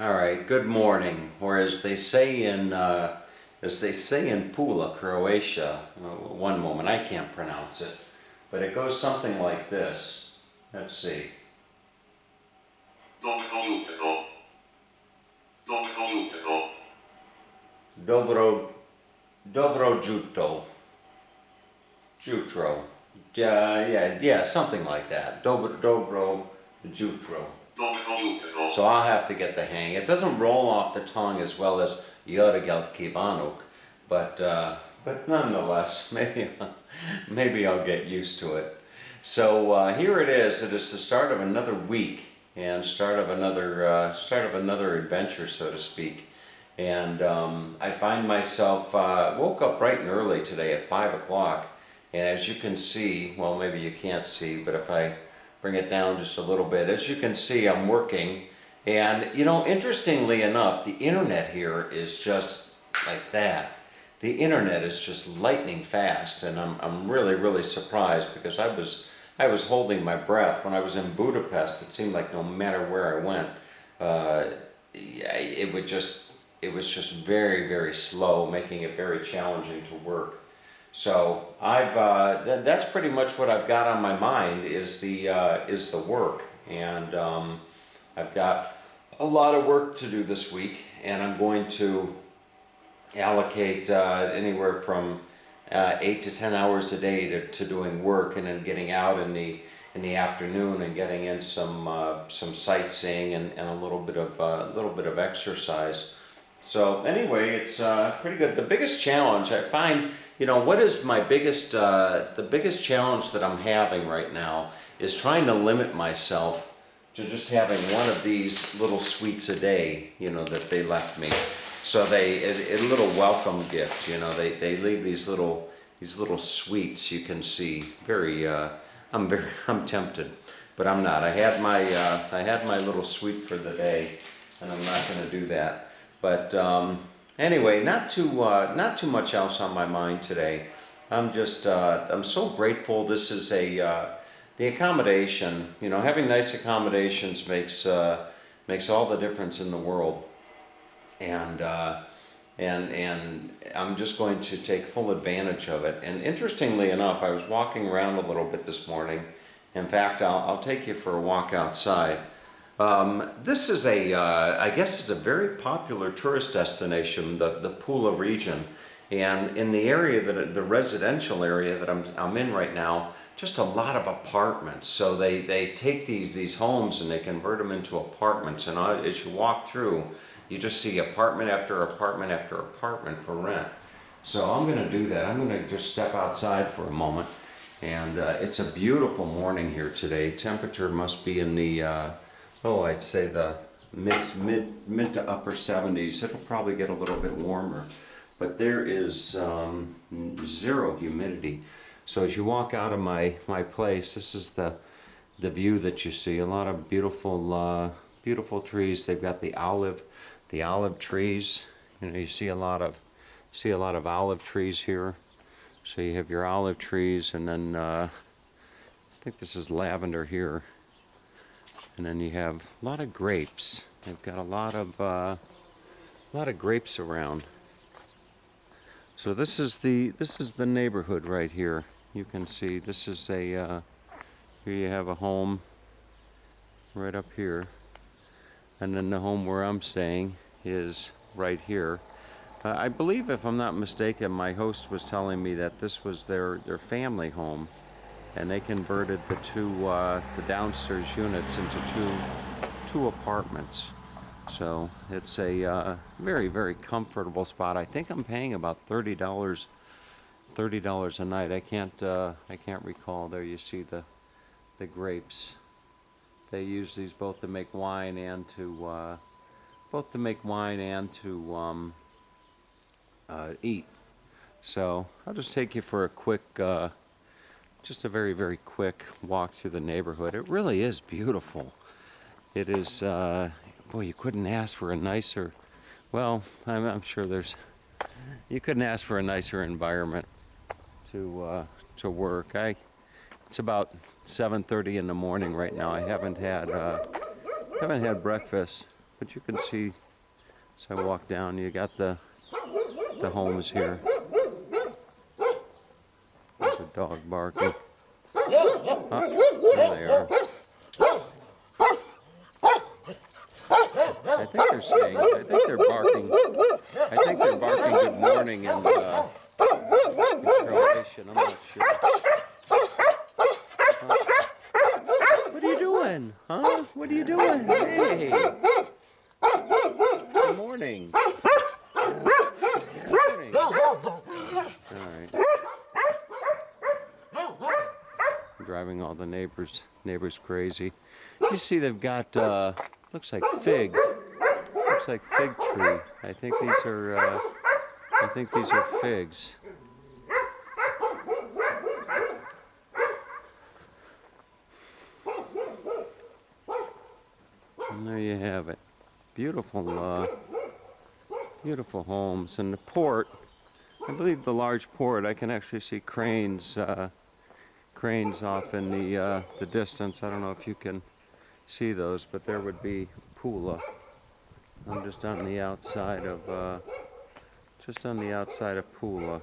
All right, good morning. Or as they say in Pula, Croatia. One moment, I can't pronounce it, but it goes something like this. Let's see. Dobro jutro. Dobro jutro. Dobro, dobro jutro. Yeah, something like that. Dobro jutro. Dobro jutro. So I'll have to get the hang. It doesn't roll off the tongue as well as Jörgelt Kivanuk, but nonetheless, maybe I'll get used to it. So here it is. It is the start of another week and start of another adventure, so to speak. And I find myself woke up bright and early today at 5 o'clock, and as you can see, well, maybe you can't see, but if I bring it down just a little bit, as you can see, I'm working. And interestingly enough, the internet here is just like that. The internet is just lightning fast, and I'm really, really surprised because I was holding my breath when I was in Budapest. It seemed like no matter where I went, it was just very, very slow, making it very challenging to work. So that's pretty much what I've got on my mind is the work, and I've got a lot of work to do this week, and I'm going to allocate anywhere from 8 to 10 hours a day to doing work, and then getting out in the afternoon and getting in some sightseeing and a little bit of exercise. So anyway, it's pretty good. The biggest challenge I find, what is my the biggest challenge that I'm having right now is trying to limit myself to just having one of these little sweets a day, that they left me. So a little welcome gift, they leave these little sweets. You can see I'm tempted, but I'm not. I had my little sweet for the day, and I'm not going to do that. But anyway, not too much else on my mind today. I'm so grateful. This is the accommodation. Having nice accommodations makes all the difference in the world. And I'm just going to take full advantage of it. And interestingly enough, I was walking around a little bit this morning. In fact, I'll take you for a walk outside. This is I guess it's a very popular tourist destination, the Pula region, and in the area the residential area that I'm in right now, just a lot of apartments. So they take these homes and they convert them into apartments, and as you walk through, you just see apartment after apartment after apartment for rent. So I'm going to do that. I'm going to just step outside for a moment, and it's a beautiful morning here today. Temperature must be in the I'd say the mid to upper 70s. It'll probably get a little bit warmer, but there is zero humidity. So as you walk out of my place, this is the view that you see. A lot of beautiful trees. They've got the olive trees. You see a lot of olive trees here. So you have your olive trees, and then I think this is lavender here. And then you have a lot of grapes. They've got a lot of grapes around. So this is the neighborhood right here. You can see this is here you have a home right up here, and then the home where I'm staying is right here. I believe, if I'm not mistaken, my host was telling me that this was their family home, and they converted the downstairs units into two apartments. So it's a very, very comfortable spot. I think I'm paying about $30 a night. I can't recall. There you see the grapes. They use these both to make wine and to eat. So I'll just take you for a quick. Just a very, very quick walk through the neighborhood. It really is beautiful. It is, boy, you couldn't ask for a nicer, well, I'm sure you couldn't ask for a nicer environment to work. It's about 7:30 in the morning right now. I haven't had breakfast. but you can see as I walk down, you got the homes here. There's a dog barking. Oh, there they are. I think they're saying, I think they're barking. I think they're barking good morning in Croatian. I'm not sure. What are you doing? Huh? What are you doing? Hey! Good morning. Good morning. All right. I'm driving all the neighbors crazy. You see they've got, looks like fig. Looks like fig tree. I think these are figs. And there you have it. Beautiful, beautiful homes. And the port, I believe the large port, I can actually see cranes off in the distance. I don't know if you can see those, but there would be Pula. I'm just on the outside of Pula.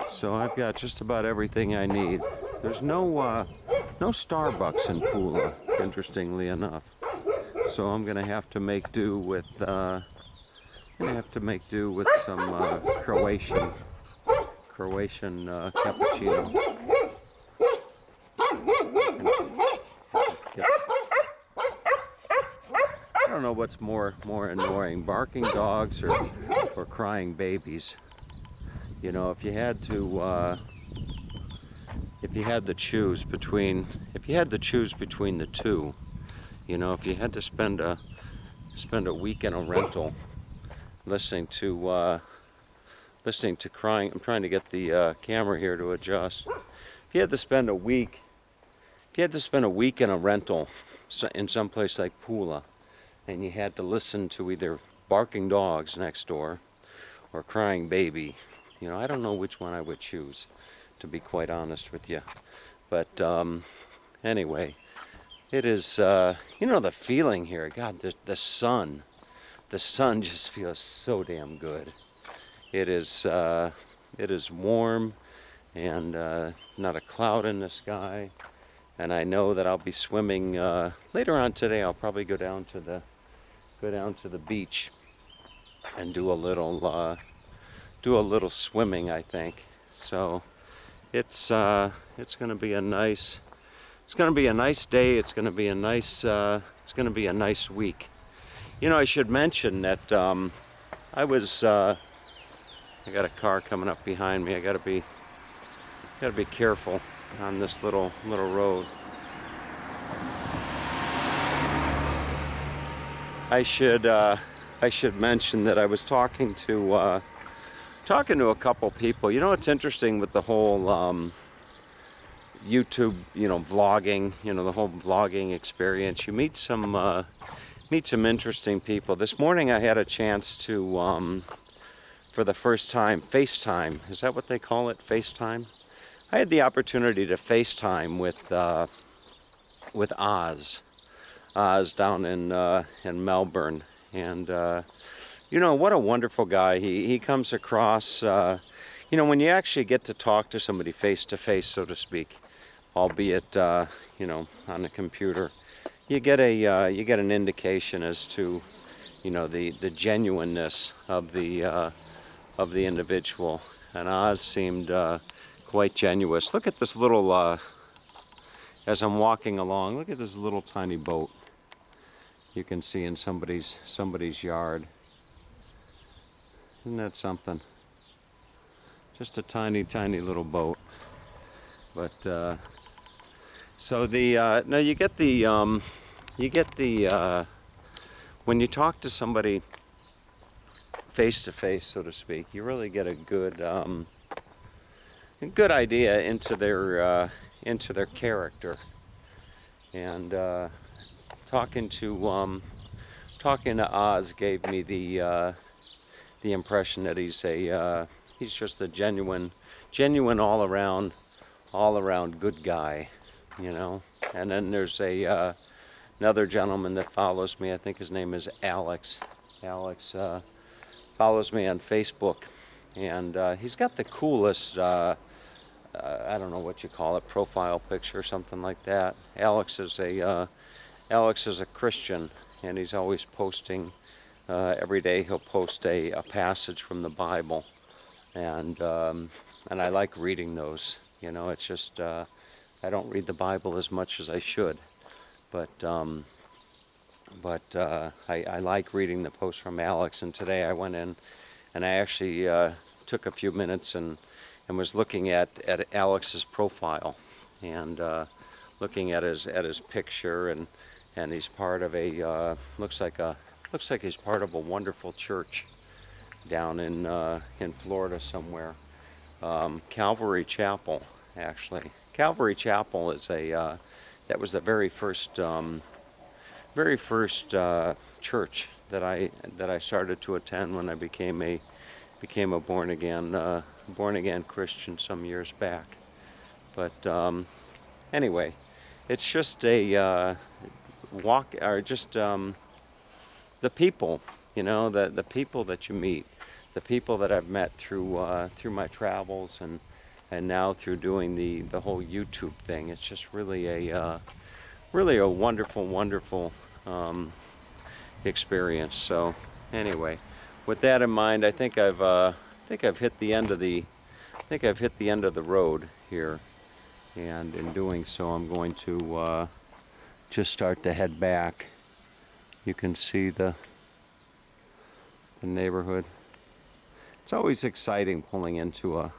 So I've got just about everything I need. There's no Starbucks in Pula, interestingly enough. So I'm gonna have to make do with some Croatian cappuccino. I don't know what's more annoying, barking dogs or crying babies. You know, if you had to choose between the two, you know, if you had to spend a week in a rental listening to crying, I'm trying to get the camera here to adjust. If you had to spend a week in a rental in some place like Pula, and you had to listen to either barking dogs next door or crying baby, you know, I don't know which one I would choose, to be quite honest with you. But anyway, it is, you know, the feeling here. God, the sun just feels so damn good. It is warm and not a cloud in the sky. And I know that I'll be swimming later on today. I'll probably go down to the beach and do a little swimming, I think. So it's going to be a nice day. It's going to be a nice week. You know, I should mention that I got a car coming up behind me. I got to be careful on this little road. I should mention that I was talking to a couple people. You know, it's interesting with the whole YouTube, you know, vlogging, you know, the whole vlogging experience. You meet some interesting people. This morning I had a chance to, for the first time, FaceTime. Is that what they call it? FaceTime? I had the opportunity to FaceTime with Oz down in Melbourne. And, you know, what a wonderful guy. He comes across, you know, when you actually get to talk to somebody face to face, so to speak, albeit, you know, on the computer, you get an indication as to, you know, the genuineness of the individual. And Oz seemed quite genuine. Look at this little, as I'm walking along, look at this little tiny boat you can see in somebody's yard. Isn't that something? Just a tiny little boat. But so the now you get the when you talk to somebody face to face, so to speak, you really get a good idea into their character. And talking to Oz gave me the impression that he's just a genuine genuine all around good guy, you know. And then there's another gentleman that follows me. I think his name is Alex. Alex follows me on Facebook, and he's got the coolest, I don't know what you call it, profile picture or something like that. Alex is a Christian, and he's always posting. Every day he'll post a passage from the Bible, and I like reading those. You know, it's just I don't read the Bible as much as I should, but I like reading the posts from Alex. And today I went in and I actually took a few minutes and was looking at Alex's profile, and looking at his picture, and he's part of a looks like he's part of a wonderful church down in Florida somewhere. Calvary Chapel, actually. Calvary Chapel is that was the very first church that I started to attend when I became a born again Christian some years back. But anyway, it's just a walk, or just the people, you know, the people that you meet, the people that I've met through my travels, and now through doing the whole YouTube thing. It's just really a wonderful experience. So anyway, with that in mind, I think I've hit the end of the road here, and in doing so, I'm going to just start to head back. You can see the neighborhood. It's always exciting pulling into a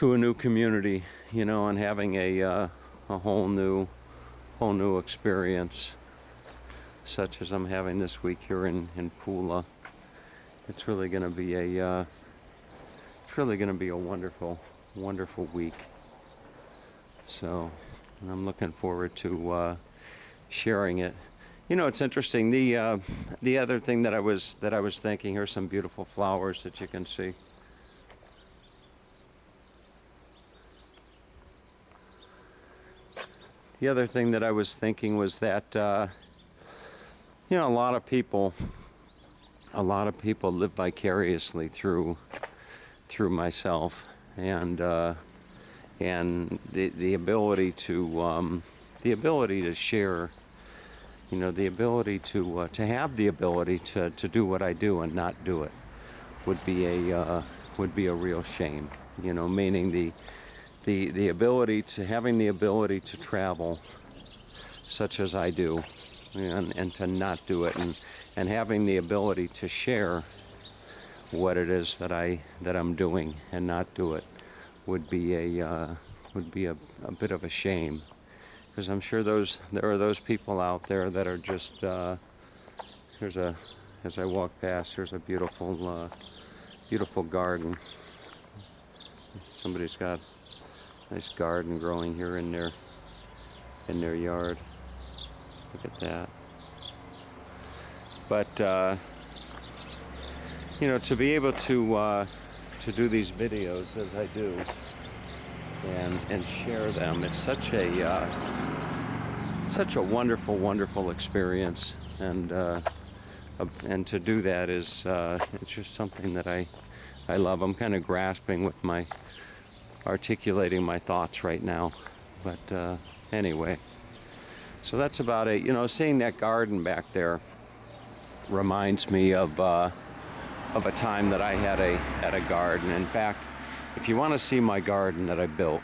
new community, you know, and having a whole new experience, such as I'm having this week here in Pula. It's really going to be a wonderful week. So, and I'm looking forward to sharing it. You know, it's interesting. The other thing that I was thinking, here's some beautiful flowers that you can see. The other thing that I was thinking was that you know, a lot of people live vicariously through myself, and the ability to share, you know, the ability to have the ability to do what I do and not do it would be a real shame, you know, meaning the ability to having the ability to travel such as I do, and to not do it, and having the ability to share what it is that I'm doing and not do it would be a bit of a shame, because I'm sure there are those people out there that are just as I walk past, there's a beautiful garden. Somebody's got a nice garden growing here in their yard. Look at that. But you know, to be able to do these videos as I do, and share them, it's such a wonderful experience, and to do that is it's just something that I love. I'm kind of grasping with my articulating my thoughts right now, but anyway, so that's about it. You know, seeing that garden back there reminds me of a time that I had a garden. In fact, if you want to see my garden that I built,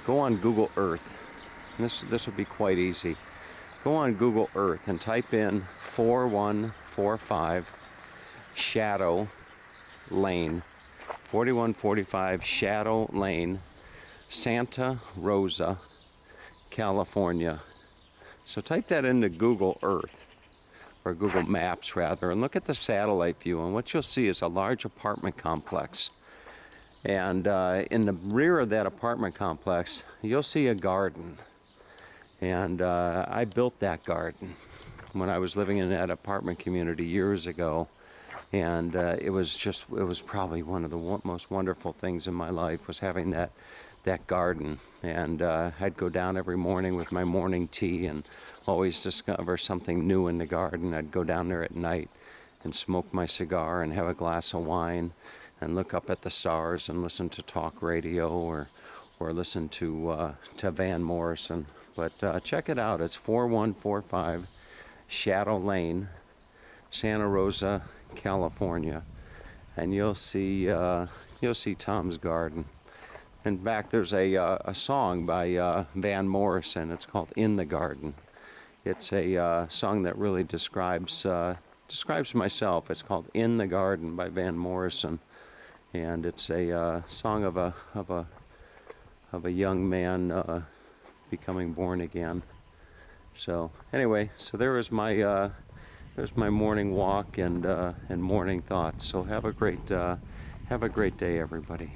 go on Google Earth. And this will be quite easy. Go on Google Earth and type in 4145 Shadow Lane, 4145 Shadow Lane, Santa Rosa, California. So type that into Google Earth, or Google Maps rather, and look at the satellite view, and what you'll see is a large apartment complex. And in the rear of that apartment complex, you'll see a garden. And I built that garden when I was living in that apartment community years ago. And it was probably one of the most wonderful things in my life, was having that garden. And I'd go down every morning with my morning tea and always discover something new in the garden. I'd go down there at night and smoke my cigar and have a glass of wine and look up at the stars and listen to talk radio or listen to Van Morrison. But check it out. It's 4145 Shadow Lane, Santa Rosa, California, and you'll see Tom's garden. In fact, there's a song by Van Morrison. It's called "In the Garden." It's a song that really describes myself. It's called "In the Garden" by Van Morrison, and it's a song of a young man becoming born again. So anyway, so there's my morning walk and morning thoughts. So have a great day, everybody.